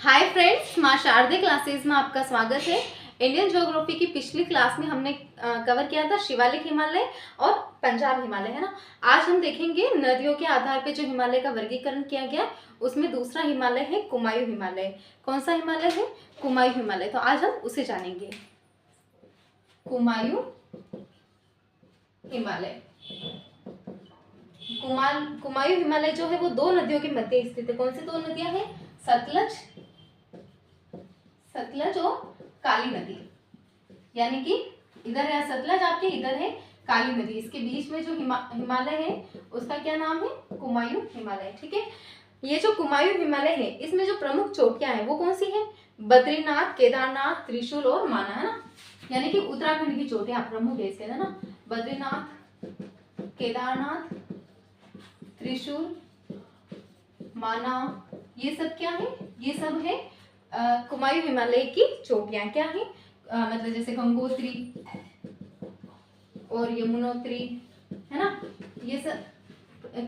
Hi friends, माँ शारदे classes में आपका स्वागत है। इंडियन ज्योग्राफी की पिछली क्लास में हमने कवर किया था शिवालिक हिमालय और पंजाब हिमालय, है ना। आज हम देखेंगे नदियों के आधार पे जो हिमालय का वर्गीकरण किया गया, उसमें दूसरा हिमालय है कुमायूं हिमालय। कौन सा हिमालय है? कुमायूं हिमालय। तो आज हम उसे जानेंगे। कुमायूं हिमालय। कुमायूं हिमालय जो है वो दो नदियों के मध्य स्थित है। कौन सी दो नदियां हैं? सतलज और काली नदी। यानी कि इधर है सतलज आपके, इधर है काली नदी। इसके बीच में जो हिमालय है उसका क्या नाम है? कुमायूं हिमालय। ठीक है। ये जो कुमायूं हिमालय है इसमें जो प्रमुख चोटियां हैं वो कौन सी है? बद्रीनाथ, केदारनाथ, त्रिशूल और माना, है ना। यानी कि उत्तराखंड की चोटियां प्रमुख है इसके, है ना। बद्रीनाथ, केदारनाथ, त्रिशूल, माना, ये सब क्या है? ये सब है कुमायूं हिमालय की चोटियां। क्या है? मतलब जैसे गंगोत्री और यमुनोत्री, है ना। ये सब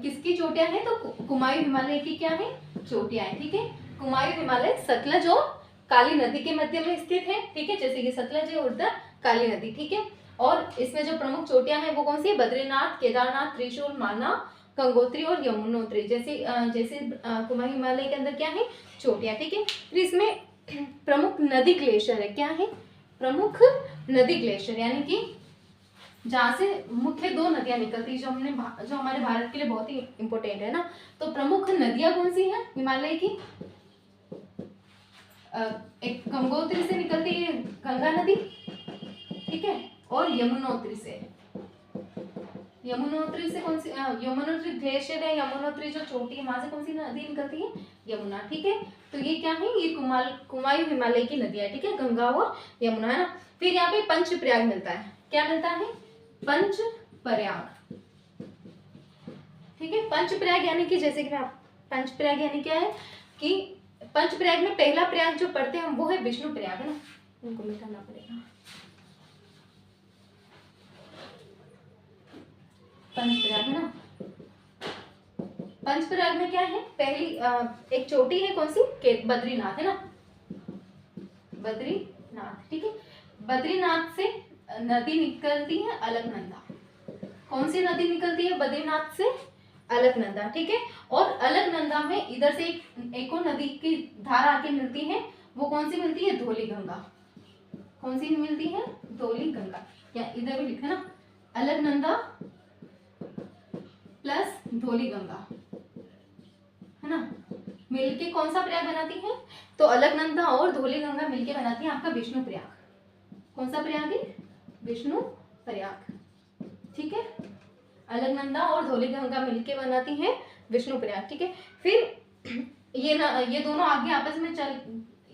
किसकी चोटियां हैं? तो कुमायूं हिमालय की क्या है? चोटियां हैं। ठीक है। कुमायूं हिमालय सतलज और काली नदी के मध्य में स्थित है। ठीक है। जैसे कि सतलज है उधर काली नदी। ठीक है। और इसमें जो प्रमुख चोटियां हैं वो कौन सी है? बद्रीनाथ, केदारनाथ, त्रिशूल, माना, गंगोत्री और यमुनोत्री। जैसे कुमायूं हिमालय के अंदर क्या है? चोटियां। ठीक है। फिर इसमें प्रमुख नदी ग्लेशियर है। क्या है? प्रमुख नदी ग्लेशियर, यानी कि जहां से मुख्य दो नदियां निकलती है, जो हमारे भारत के लिए बहुत ही इंपॉर्टेंट है ना। तो प्रमुख नदियां कौन सी हैं हिमालय की? एक गंगोत्री से निकलती है गंगा नदी, ठीक है। और यमुनोत्री से कौन सी? यमुनोत्री ग्लेशियर है, यमुनोत्री जो चोटी है वहां से कौन सी नदी निकलती है? यमुना। ठीक है। तो ये क्या है? ये कुमायूं हिमालय की नदियां, ठीक है, गंगा और यमुना, है ना। फिर यहाँ पे पंचप्रयाग मिलता है। क्या मिलता है? पंचप्रयाग। ठीक है। पंचप्रयाग यानी कि जैसे कि पंचप्रयाग यानी क्या है कि पंचप्रयाग में पहला प्रयाग जो पढ़ते हैं वो है विष्णु प्रयाग, है ना। उनको मिटाना पड़ेगा। पंचप्रयाग, है ना। पंचप्रयाग में क्या है? पहली एक चोटी है, कौन सी? बद्रीनाथ, है ना। बद्रीनाथ। ठीक है। बद्रीनाथ से नदी निकलती है अलकनंदा। कौन सी नदी निकलती है बद्रीनाथ से? अलकनंदा। ठीक है। और अलकनंदा में इधर से एक और नदी की धारा आके मिलती है। वो कौन सी मिलती है? धौली गंगा। कौन सी मिलती है? धौली गंगा। या इधर भी लिखा ना, अलकनंदा प्लस धौली गंगा, है ना। मिलके कौन सा प्रयाग बनाती है? तो अलकनंदा और धौली गंगा मिलके बनाती है आपका विष्णु प्रयाग। कौन सा प्रयाग है? विष्णु प्रयाग। ठीक है। अलकनंदा और धौली गंगा मिलके बनाती है विष्णु प्रयाग। ठीक है। फिर ये दोनों आगे आपस में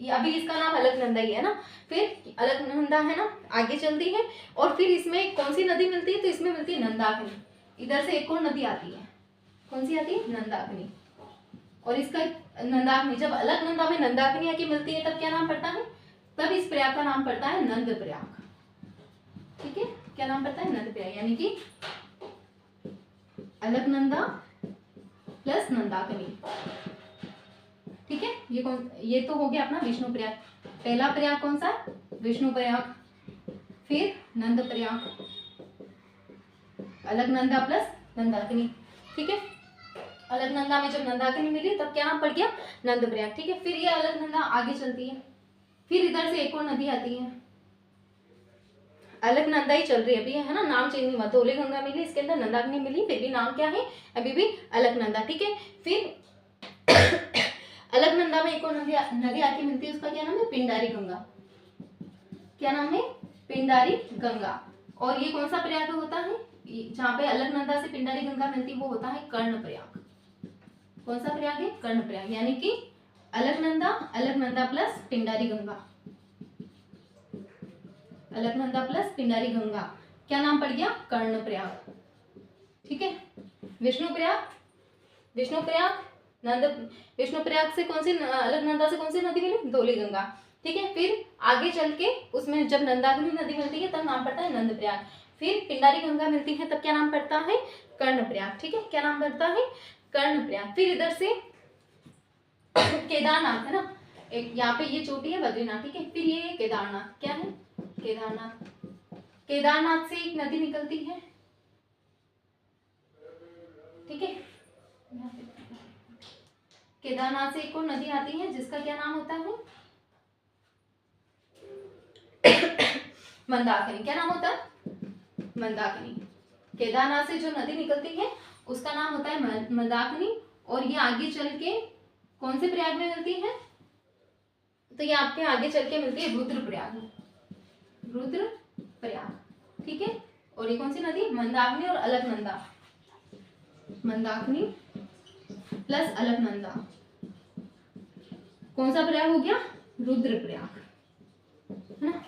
अभी इसका नाम अलकनंदा ही है ना। फिर अलकनंदा है ना आगे चलती है और फिर इसमें कौन सी नदी मिलती है? तो इसमें मिलती है नंदाग्नि। इधर से एक और नदी आती है। कौन सी आती है? नंदाग्नि। और इसका नंदाग्नि, जब अलकनंदा में नंदाग्नि आके मिलती है तब क्या नाम पड़ता है? तब इस प्रयाग का नाम पड़ता है नंद प्रयाग। ठीक है। क्या नाम पड़ता है? नंद प्रयाग। यानी कि अलकनंदा प्लस नंदाग्नि। ठीक है। ये तो हो गया अपना विष्णु प्रयाग। पहला प्रयाग कौन सा? विष्णु प्रयाग। फिर नंद प्रयाग, अलकनंदा प्लस नंदाग्नि। ठीक है। अलकनंदा में जब नंदाग्नि मिली तब क्या नाम पड़ गया? नंद प्रयाग। ठीक है। फिर ये अलकनंदा आगे चलती है। फिर इधर से एक और नदी आती है। अलकनंदा ही चल रही है अभी, है ना। नाम चेंज नहीं हुआ। धौली गंगा मिली, इसके अंदर नंदाग्नि मिली, फिर भी नाम क्या है? अभी भी अलकनंदा। ठीक है। फिर अलकनंदा में एक और नदी आके मिलती है, उसका क्या नाम है? पिंडारी गंगा। क्या नाम है? पिंडारी गंगा। और ये कौन सा प्रयाग होता है? जहाँ पे अलकनंदा से पिंडारी गंगा मिलती है वो होता है कर्ण प्रयाग। कौन सा प्रयाग है? कर्ण प्रयाग। यानी कि अलकनंदा प्लस पिंडारी गंगा, अलकनंदा प्लस पिंडारी गंगा, क्या नाम पड़ गया? कर्ण प्रयाग। ठीक है। विष्णु प्रयाग से कौन सी, अलकनंदा से कौन सी नदी मिली? धौली गंगा। ठीक है। फिर आगे चल के उसमें जब नंदाग्नि नदी मिलती है तब नाम पड़ता है नंद प्रयाग। फिर पिंडारी गंगा मिलती है तब क्या नाम पड़ता है? कर्ण प्रयाग। ठीक है। क्या नाम पड़ता है? कर्ण प्रयाग। फिर इधर से केदारनाथ, है ना। एक यहाँ पे ये चोटी है बद्रीनाथ, ठीक है। फिर ये है केदारनाथ, क्या है केदारनाथ। केदारनाथ से एक नदी निकलती है, ठीक है। केदारनाथ से एक और नदी आती है जिसका क्या नाम होता है, मंदाकिनी। क्या नाम होता है, मंदाकिनी। केदारनाथ से जो नदी निकलती है उसका नाम होता है मंदाकिनी, और ये आगे चल के कौन से प्रयाग में मिलती है, तो ये आपके आगे चल के मिलती है रुद्रप्रयाग, रुद्रप्रयाग, ठीक है। और ये कौन सी नदी, मंदाकिनी और अलकनंदा, मंदाकिनी प्लस अलकनंदा, कौन सा प्रयाग हो गया, रुद्रप्रयाग, है ना,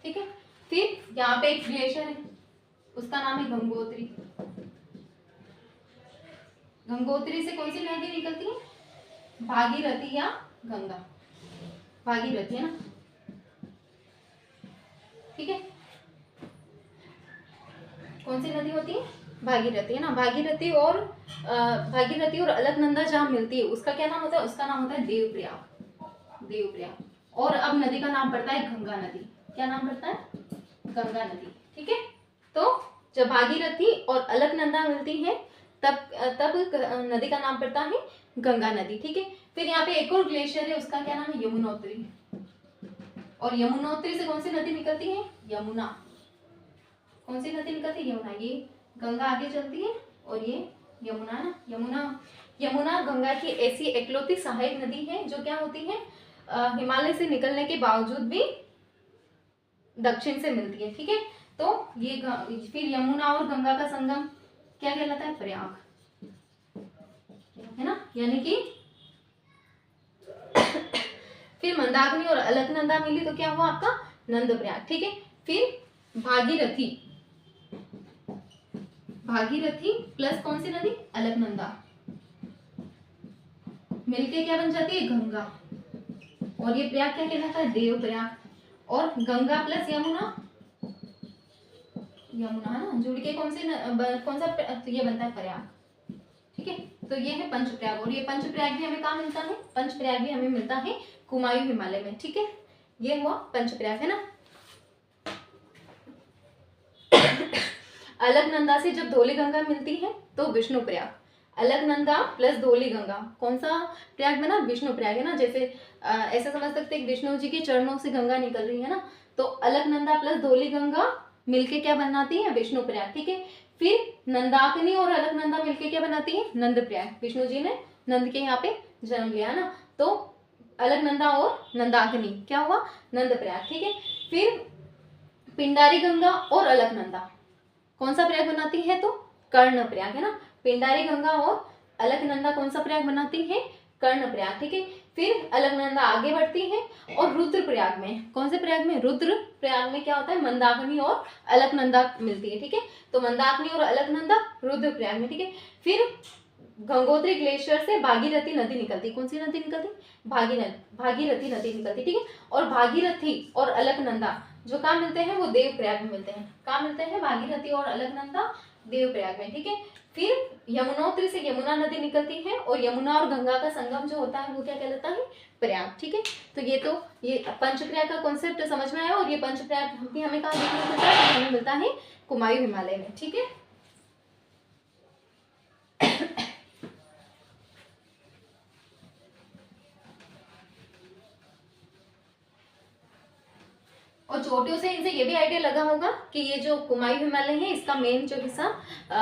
ठीक है। फिर यहाँ पे एक ग्लेशियर है, उसका नाम है गंगोत्री। गंगोत्री से कौन सी नदी निकलती है, भागीरथी या गंगा, भागीरथी, है ना, ठीक है। कौन सी नदी होती है, भागीरथी, है ना। भागीरथी और अलकनंदा जहाँ मिलती है उसका क्या नाम होता है, उसका नाम होता है देवप्रयाग, देवप्रयाग। और अब नदी का नाम पड़ता है गंगा नदी, क्या नाम पड़ता है, गंगा नदी, ठीक है। तो जब भागीरथी और अलकनंदा मिलती है तब नदी का नाम पड़ता है गंगा नदी, ठीक है। फिर यहाँ पे एक और ग्लेशियर है, उसका क्या नाम है, यमुनोत्री। और यमुनोत्री से कौन सी नदी निकलती है, यमुना। कौन सी नदी निकलती है, यमुना। ये गंगा आगे चलती है और ये यमुना, ना, यमुना गंगा की ऐसी एकलौती सहायक नदी है जो क्या होती है, हिमालय से निकलने के बावजूद भी दक्षिण से मिलती है, ठीक है। तो ये फिर यमुना और गंगा का संगम क्या कहलाता है, प्रयाग, है ना, यानी कि फिर मंदाकिनी और अलकनंदा मिली तो क्या हुआ आपका, नंद प्रयाग, ठीक है। फिर भागीरथी प्लस कौन सी नदी, अलकनंदा, मिलके क्या बन जाती है, गंगा। और ये प्रयाग क्या कहलाता है, देव प्रयाग। और गंगा प्लस यमुना, है ना, जुड़ के कौन सा तो ये बनता है प्रयाग, ठीक है। तो ये है पंचप्रयाग। और ये पंचप्रयाग भी हमें कहाँ मिलता है, पंचप्रयाग भी हमें मिलता है कुमायूं हिमालय में, ठीक है। ये हुआ पंचप्रयाग, है ना। अलकनंदा से जब धौलीगंगा मिलती है तो विष्णु प्रयाग, अलकनंदा प्लस धौलीगंगा, कौन सा प्रयाग बना, विष्णु प्रयाग, है ना। जैसे ऐसा समझ सकते हैं विष्णु जी के चरणों से गंगा निकल रही है ना, तो अलकनंदा प्लस धौलीगंगा मिलके क्या बनाती है, विष्णु प्रयाग, ठीक है। फिर नंदाकिनी और अलकनंदा मिलके क्या बनाती है, नंद प्रयाग। विष्णु जी ने नंद के यहाँ पे जन्म लिया ना, तो अलकनंदा और नंदाकिनी क्या हुआ, नंद प्रयाग, ठीक है। फिर पिंडारी गंगा और अलकनंदा कौन सा प्रयाग बनाती है, तो कर्ण प्रयाग, है ना। पिंडारी गंगा और अलकनंदा कौन सा प्रयाग बनाती है, कर्ण प्रयाग, ठीक है। फिर अलकनंदा आगे बढ़ती है और रुद्र प्रयाग में, कौन से प्रयाग में, रुद्र प्रयाग में क्या होता है, मंदाकिनी और अलकनंदा मिलती है, ठीक है। तो मंदाकिनी और अलकनंदा रुद्र प्रयाग में, ठीक है। फिर गंगोत्री ग्लेशियर से भागीरथी नदी निकलती, कौन सी नदी निकलती, भागीरथी नदी निकलती, ठीक है। और भागीरथी और अलकनंदा जो कहाँ मिलते हैं, वो देव प्रयाग में मिलते हैं। कहाँ मिलते हैं, भागीरथी और अलकनंदा देव प्रयाग में, ठीक है। फिर यमुनोत्री से यमुना नदी निकलती है और यमुना और गंगा का संगम जो होता है वो क्या कहलाता है, प्रयाग, ठीक है। तो ये पंचप्रयाग का कॉन्सेप्ट समझ में आया। और ये पंचप्रयाग भी हमें कहाँ देखने को मिलता है, हमें मिलता है कुमायूं हिमालय में, ठीक है। और चोटियों से इनसे ये भी आइडिया लगा होगा कि ये जो कुमायूं हिमालय है इसका मेन जो हिस्सा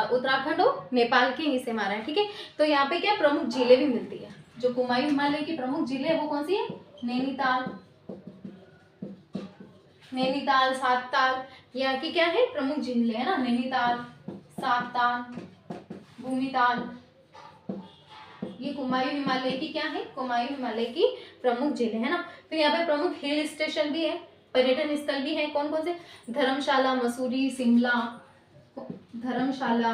उत्तराखंड और नेपाल के हिस्से में आ रहा है, ठीक है। तो यहाँ पे क्या प्रमुख झीलें भी मिलती है, जो कुमायूं हिमालय की प्रमुख झीलें है वो कौन सी है, नैनीताल, सातताल, यहाँ की क्या है प्रमुख झीलें, है ना, नैनीताल, सातताल, भूमिताल, ये कुमायूं हिमालय की क्या है, कुमायूं हिमालय की प्रमुख झीलें, है ना। फिर यहाँ पे प्रमुख हिल स्टेशन भी है, पर्यटन स्थल भी है, कौन कौन से, धर्मशाला, मसूरी, शिमला, धर्मशाला,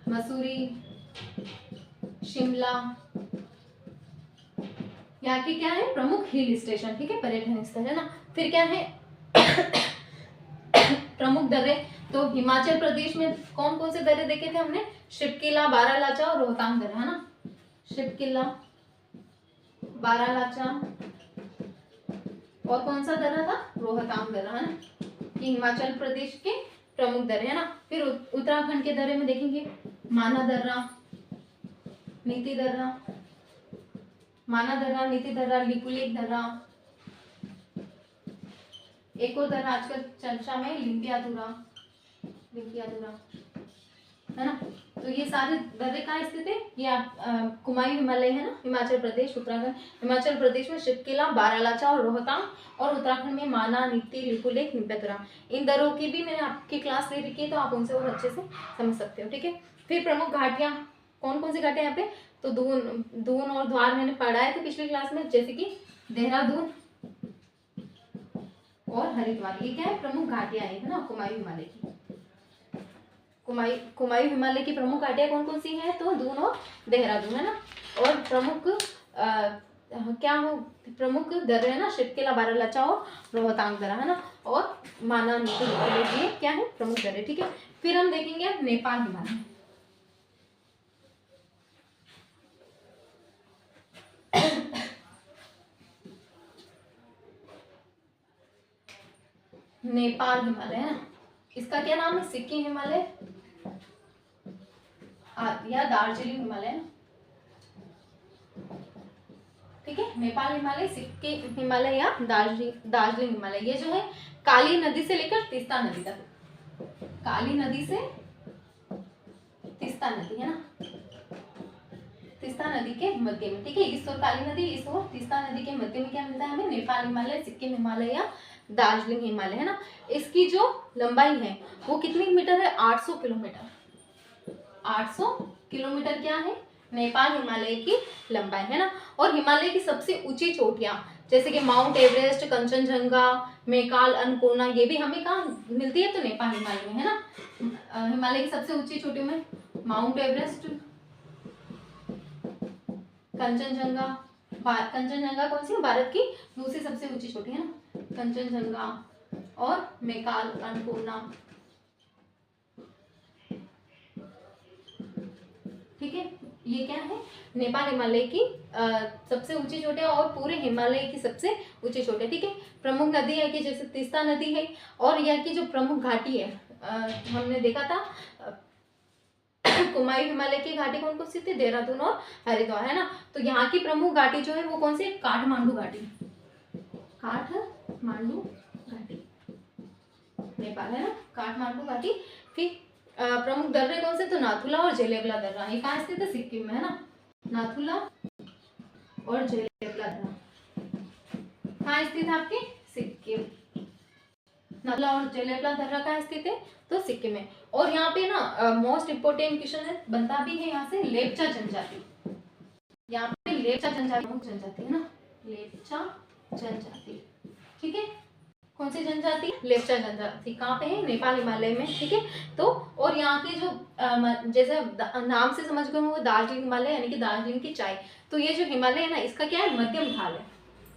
मसूरी, शिमला, यहाँ की क्या है प्रमुख हिल स्टेशन, ठीक है, पर्यटन स्थल, है ना। फिर क्या है प्रमुख दर्रे, तो हिमाचल प्रदेश में कौन कौन से दर्रे देखे थे हमने, शिवकिला, बारालाचा और रोहतांग दर्रा, है ना। शिवकिला, बारालाचा, और कौन सा दर्रा था, रोहतांग दर्रा, है ना, ये हिमाचल प्रदेश के प्रमुख दर्रे है ना। फिर उत्तराखंड के दर्रे में देखेंगे माना दर्रा, नीति दर्रा, माना दर्रा, नीति दर्रा, लिपुलेख दर्रा, एक और दर्रा आजकल चर्चा में लिंपियाधुरा, लिंपियाधुरा, है ना। तो ये सारे दर्रे कहाँ स्थित है, ये आप कुमायूं हिमालय है ना, हिमाचल प्रदेश, उत्तराखंड, हिमाचल प्रदेश में शितकिला, बारालाचा और रोहतांग, और उत्तराखंड में माना, नीति, लिपुलेख, लिंपियाधुरा। इन दर्रों की भी मैंने आपकी क्लास ले रखी है, तो आप उनसे और अच्छे से समझ सकते हो, ठीक है। फिर प्रमुख घाटियां, कौन कौन सी घाटियां यहाँ पे, तो दून और द्वार मैंने पढ़ा है तो पिछली क्लास में, जैसे कि देहरादून और हरिद्वार, ये क्या है, प्रमुख घाटियां है ना कुमायूं हिमालय की। कुमायूं हिमालय की प्रमुख घाटियां कौन कौन सी हैं, तो दून और देहरादून, है ना। और प्रमुख क्या हो, प्रमुख दर्रे है ना, शितकिला, बारालाचा और रोहतांग दर्रा, है ना, और माना, नीति, लिपुलेख, ये क्या है, प्रमुख दर्रे, ठीक है। फिर हम देखेंगे नेपाल हिमालय। नेपाल हिमालय है ना, इसका क्या नाम है, सिक्किम हिमालय या दार्जिलिंग हिमालय, ठीक है। नेपाल हिमालय, सिक्किम हिमालय या दार्जिलिंग हिमालय, ये जो है काली नदी से लेकर तीस्ता नदी तक, काली नदी से तीस्ता नदी, है ना, तीस्ता नदी के मध्य में, ठीक है। इस ओर काली नदी, इस ओर तीस्ता नदी के मध्य में क्या मिलता है हमें, नेपाल हिमालय, सिक्किम हिमालय या दार्जिलिंग हिमालय, है ना। इसकी जो लंबाई है वो कितनी मीटर है, 800 किलोमीटर, 800 किलोमीटर क्या है, नेपाल हिमालय की लंबाई, है ना। और हिमालय की सबसे ऊंची चोटियां जैसे कि माउंट एवरेस्ट, कंचनजंगा, मैकाल, अन्नपूर्णा, ये भी हमें कहाँ मिलती है, तो नेपाल हिमालय में, है ना। हिमालय की सबसे ऊंची चोटियों में माउंट एवरेस्ट, कंचनजंगा, कंचनजंगा कौन सी, भारत की दूसरी सबसे ऊंची चोटी, है ना, कंचनजंगा, और मैकाल, अन्नपूर्णा, ठीक है। ये क्या है, नेपाल हिमालय की सबसे ऊंची चोटियां और पूरे हिमालय की सबसे ऊंची चोटियां, ठीक है। प्रमुख नदी है कि जैसे तीस्ता नदी है, और यह की जो प्रमुख घाटी है, हमने देखा था कुमायूं हिमालय की घाटी कौन कौन सी थी, देहरादून और हरिद्वार, है ना। तो यहाँ की प्रमुख घाटी जो है वो कौन सी, काठमांडू घाटी, काठमांडू घाटी, नेपाल, है ना, काठमांडू घाटी। फिर प्रमुख दर्रे कौन से, तो नाथुला और जेलेवला दर्रा, ये कहाँ स्थित है, सिक्किम में, है ना, नाथुला और जेलेवला दर्रा कहाँ स्थित है आपके, सिक्किम, नाथुला और जेलेवला दर्रा कहाँ स्थित है, तो सिक्किम में। और यहाँ पे ना मोस्ट इम्पोर्टेंट क्वेश्चन है, बनता भी है यहाँ से, लेप्चा जनजाति, यहाँ पे लेप्चा जनजाति, जनजाति है ना, लेप्चा जनजाति, ठीक है। कौन सी जनजाति, लेप्चा जनजाति, कहाँ पे है, नेपाल हिमालय में, ठीक है। तो और यहाँ के जो जैसे नाम से समझ गए वो दार्जिलिंग हिमालय, यानी कि दार्जिलिंग की चाय। तो ये जो हिमालय है ना, इसका क्या है, मध्यम ढाल है,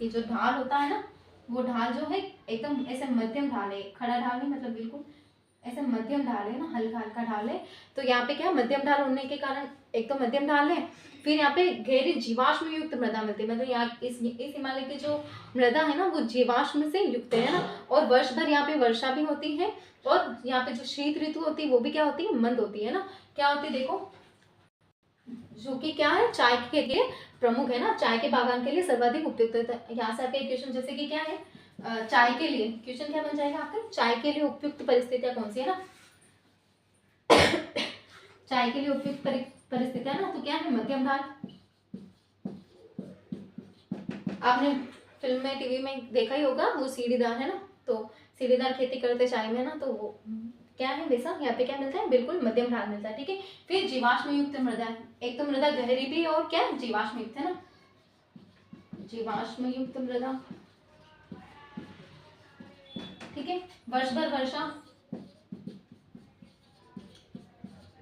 ये जो ढाल होता है ना, वो ढाल जो है एकदम ऐसे मध्यम ढाल है, खड़ा ढाल नहीं, मतलब बिल्कुल ऐसे मध्यम ढाल है ना, हल्का हल्का ढाल है। तो यहाँ पे क्या, मध्यम ढाल होने के कारण एक तो मध्यम ढाल है, फिर यहाँ पे गहरी जीवाश्म युक्त मृदा मिलती है, मतलब यहाँ इस हिमालय की जो मृदा है ना वो जीवाश्म से युक्त है ना। और वर्ष भर यहाँ पे वर्षा भी होती है, और यहाँ पे जो शीत ऋतु होती है वो भी क्या होती है, मंद होती है ना। क्या होती है देखो, जो कि क्या है, चाय के लिए प्रमुख है ना, चाय के बागान के लिए सर्वाधिक उपयुक्त है। यहाँ से आपके क्वेश्चन जैसे कि क्या है, चाय के लिए क्वेश्चन क्या बन जाएगा आपका, चाय के लिए उपयुक्त परिस्थितियां कौन सी है ना, चाय के लिए उपयुक्त परिस्थितियां ना, तो क्या है, मध्यम ढाल। आपने फिल्म में, टीवी में देखा ही होगा, वो सीढ़ीदार है ना, तो सीढ़ीदार खेती करते चाय में ना, तो वो क्या है वैसा, यहाँ पे क्या मिलता है, बिल्कुल मध्यम ढाल मिलता है, ठीक है। फिर जीवाश्म युक्त मृदा, एक तो मृदा गहरी भी और क्या जीवाश्म युक्त, है ना, जीवाश्म युक्त मृदा, ठीक है। वर्ष भर वर्षा,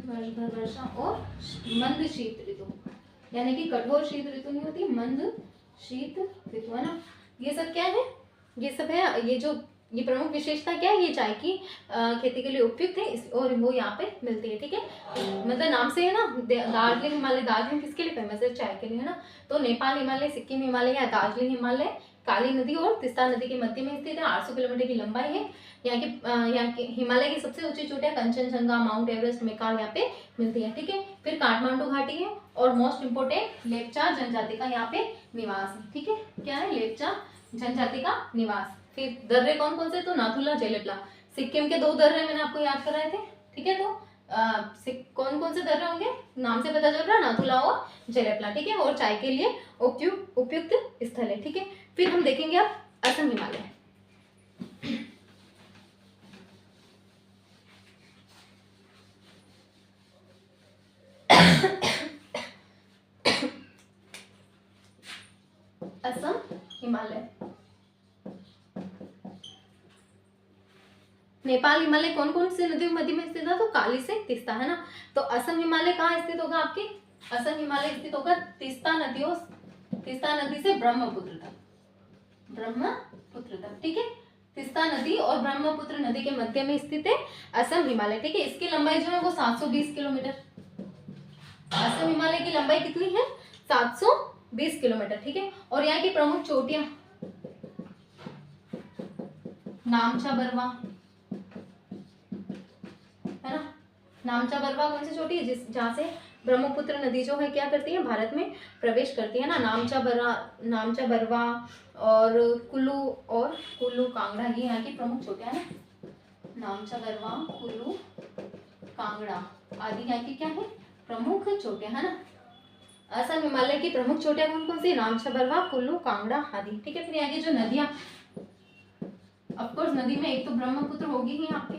वर्ष भर वर्षा, और मंद शीत ऋतु, यानी कि कठोर शीत ऋतु नहीं होती, मंद शीत ऋतु, है ना। ये सब क्या है, ये सब है, ये जो ये प्रमुख विशेषता क्या है, ये चाय की खेती के लिए उपयुक्त है और वो यहाँ पे मिलती है। ठीक है, मतलब नाम से है ना, दार्जिलिंग हिमालय, दार्जिलिंग किसके लिए फेमस है, चाय के लिए, है ना। तो नेपाल हिमालय, सिक्किम हिमालय या दार्जिलिंग हिमालय काली नदी और तीस्ता नदी के मध्य में स्थित है। 800 किलोमीटर की लंबाई है। यहाँ की हिमालय की सबसे ऊंची चोटियां कंचनजंगा, माउंट एवरेस्ट, मेकाल यहाँ पे मिलती है। ठीक है, फिर काठमांडू घाटी है और मोस्ट इंपोर्टेंट लेप्चा जनजाति का यहाँ पे निवास है। ठीक है, क्या है, लेप्चा जनजाति का निवास। फिर दर्रे कौन कौन से, तो नाथुला, जेलेपला, सिक्किम के 2 दर्रे मैंने आपको याद कराए थे। ठीक है, तो कौन कौन से दर्रे होंगे, नाम से पता चल रहा है, नाथुला और जेलेपला। ठीक है, और चाय के लिए उपयुक्त स्थल है। ठीक है, फिर हम देखेंगे अब असम हिमालय। असम हिमालय, नेपाल हिमालय कौन कौन से नदियों मध्य में स्थित है, तो काली से तीस्ता, है ना। तो असम हिमालय कहाँ स्थित होगा आपके, असम हिमालय स्थित होगा तीस्ता नदी से ब्रह्मपुत्र तक, ठीक है, तीस्ता नदी और ब्रह्मपुत्र नदी के मध्य में स्थित है असम हिमालय। ठीक है, इसकी लंबाई जो है वो 720 किलोमीटर, असम हिमालय की लंबाई कितनी है, 720 किलोमीटर। ठीक है, और यहाँ की प्रमुख चोटियां, नामचा बरवा, है ना, नामचा बरवा कौन सी चोटी है, जहाँ से ब्रह्मपुत्र नदी जो है क्या करती है, भारत में प्रवेश करती है ना। नामचा बरवा और कुल्लू कांगड़ा, ये यहाँ की प्रमुख चोटियां है ना। नामचा बरवा, कुल्लू कांगड़ा आदि यहाँ की क्या है, प्रमुख चोटियां, है ना। असम हिमालय की प्रमुख चोटियां कौन कौन सी, नामचा बरवा, कुल्लू कांगड़ा आदि। ठीक है, फिर यहाँ की जो नदियां, ऑफकोर्स नदी में एक तो ब्रह्मपुत्र होगी ही आपके,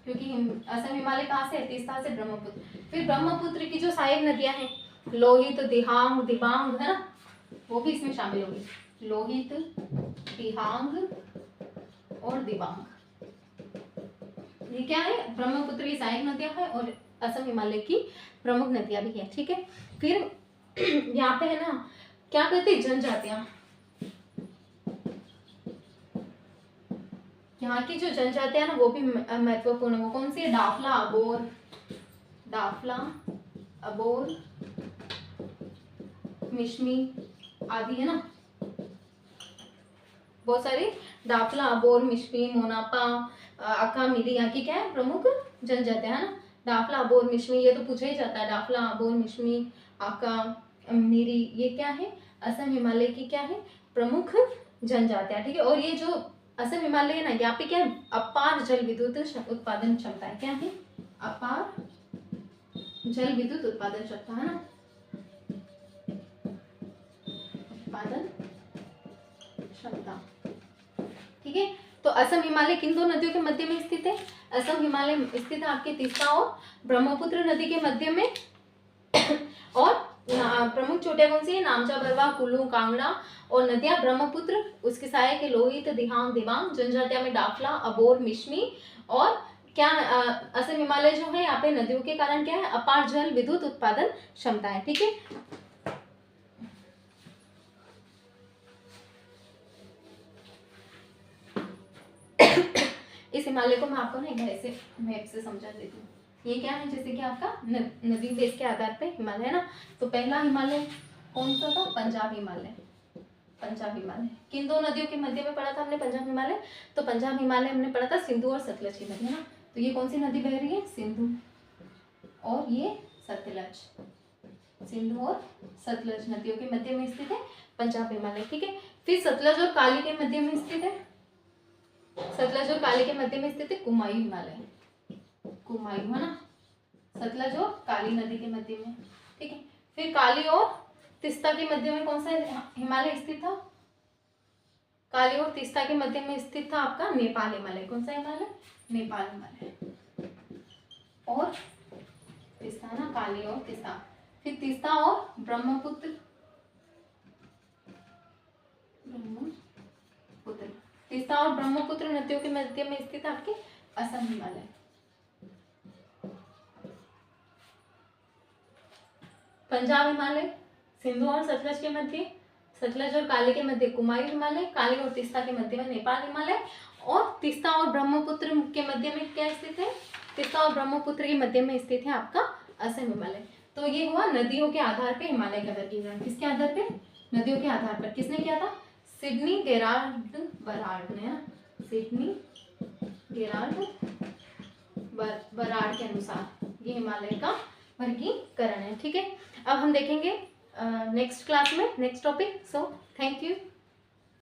क्योंकि असम हिमालय कहाँ से है, तीस्ता से ब्रह्मपुत्र। फिर ब्रह्मपुत्र की जो सहायक नदियां हैं, लोहित, दिहांग, दिबांग, है ना, वो भी इसमें शामिल होगी, लोहित, दिहांग और दिबांग, ये क्या है, ब्रह्मपुत्र की सहायक नदियां हैं और असम हिमालय की प्रमुख नदियां भी है। ठीक है, फिर यहाँ पे है ना, क्या कहते हैं, जनजातियां, यहाँ की जो जनजातियां ना वो भी महत्वपूर्ण है। वो कौन सी है, डाफला, अबोर, मिश्मी आदि, है ना, बहुत सारी, डाफला, अबोर, मिश्मी, मोनापा, अका, मिली, यहाँ की क्या है, प्रमुख जनजातियां, है ना। डाफला, अबोर, मिश्मी, ये तो पूछा ही जाता है, डाफला, अबोर, मिश्मी, आका, मिरी, ये क्या है, असम हिमालय की क्या है, प्रमुख जनजातियां। ठीक है, और ये जो असम हिमालय है ना, यहाँ पे क्या है, अपार जल विद्युत उत्पादन क्षमता है, क्या है, अपार जल विद्युत उत्पादन क्षमता, है ना, उत्पादन क्षमता। ठीक है, तो असम हिमालय किन 2 नदियों के मध्य में स्थित है, असम हिमालय स्थित है आपके तीस्ता और ब्रह्मपुत्र नदी के मध्य में और प्रमुख चोटियां कौन सी है, नामचा बरवा, कुल्लू कांगड़ा, और नदियां ब्रह्मपुत्र, उसके सहायक है लोहित, दिहांग, दिबांग, जनजातियां में डाफला, अबोर, मिश्मी, और क्या असम हिमालय जो है यहाँ पे नदियों के कारण क्या है, अपार जल विद्युत उत्पादन क्षमता है। ठीक है, इस हिमालय को मैं आपको ना एक ऐसे मैप से समझा देती हूँ। ये क्या है, जैसे कि आपका नदी बेस के आधार पे हिमालय है ना। तो पहला हिमालय कौन सा था, पंजाब हिमालय, किन 2 नदियों के मध्य में पड़ा था हमने पंजाब हिमालय, तो पंजाब हिमालय हमने पढ़ा था सिंधु और सतलज की नदी, है ना। तो ये कौन सी नदी बह रही है, सिंधु और ये सतलज, सिंधु और सतलज नदियों के मध्य में स्थित है पंजाब हिमालय। ठीक है, फिर सतलज और काली के मध्य में स्थित है, सतलज और काली के मध्य में स्थित है कुमायूं हिमालय, कुमायूं, है ना, सतलज और काली नदी के मध्य में। ठीक है, फिर काली और तीस्ता के मध्य में कौन सा हिमालय स्थित था, काली और तीस्ता के मध्य में स्थित था आपका नेपाल हिमालय। कौन सा हिमालय, नेपाल हिमालय और तीस्ता, ना, काली और तीस्ता। फिर तीस्ता और ब्रह्मपुत्र, तीस्ता और ब्रह्मपुत्र नदियों के मध्य में स्थित आपके असम हिमालय। पंजाब हिमालय सिंधु और सतलज के मध्य, सतलज और काली के मध्य कुमायूं हिमालय, काली और तीस्ता के मध्य में नेपाल हिमालय, और तीस्ता और ब्रह्मपुत्र के मध्य में क्या स्थित है, तीस्ता और ब्रह्मपुत्र के मध्य में स्थित है आपका असम हिमालय। तो ये हुआ नदियों के आधार पे हिमालय का वर्गीकरण। किसके आधार पे, नदियों के आधार पर। किसने किया था, सिडनी गेराल्ड बराड ने, सिडनी गेराल्ड बराड के अनुसार ये हिमालय का वर्गीकरण है। ठीक है, अब हम देखेंगे नेक्स्ट क्लास में next topic. So thank you.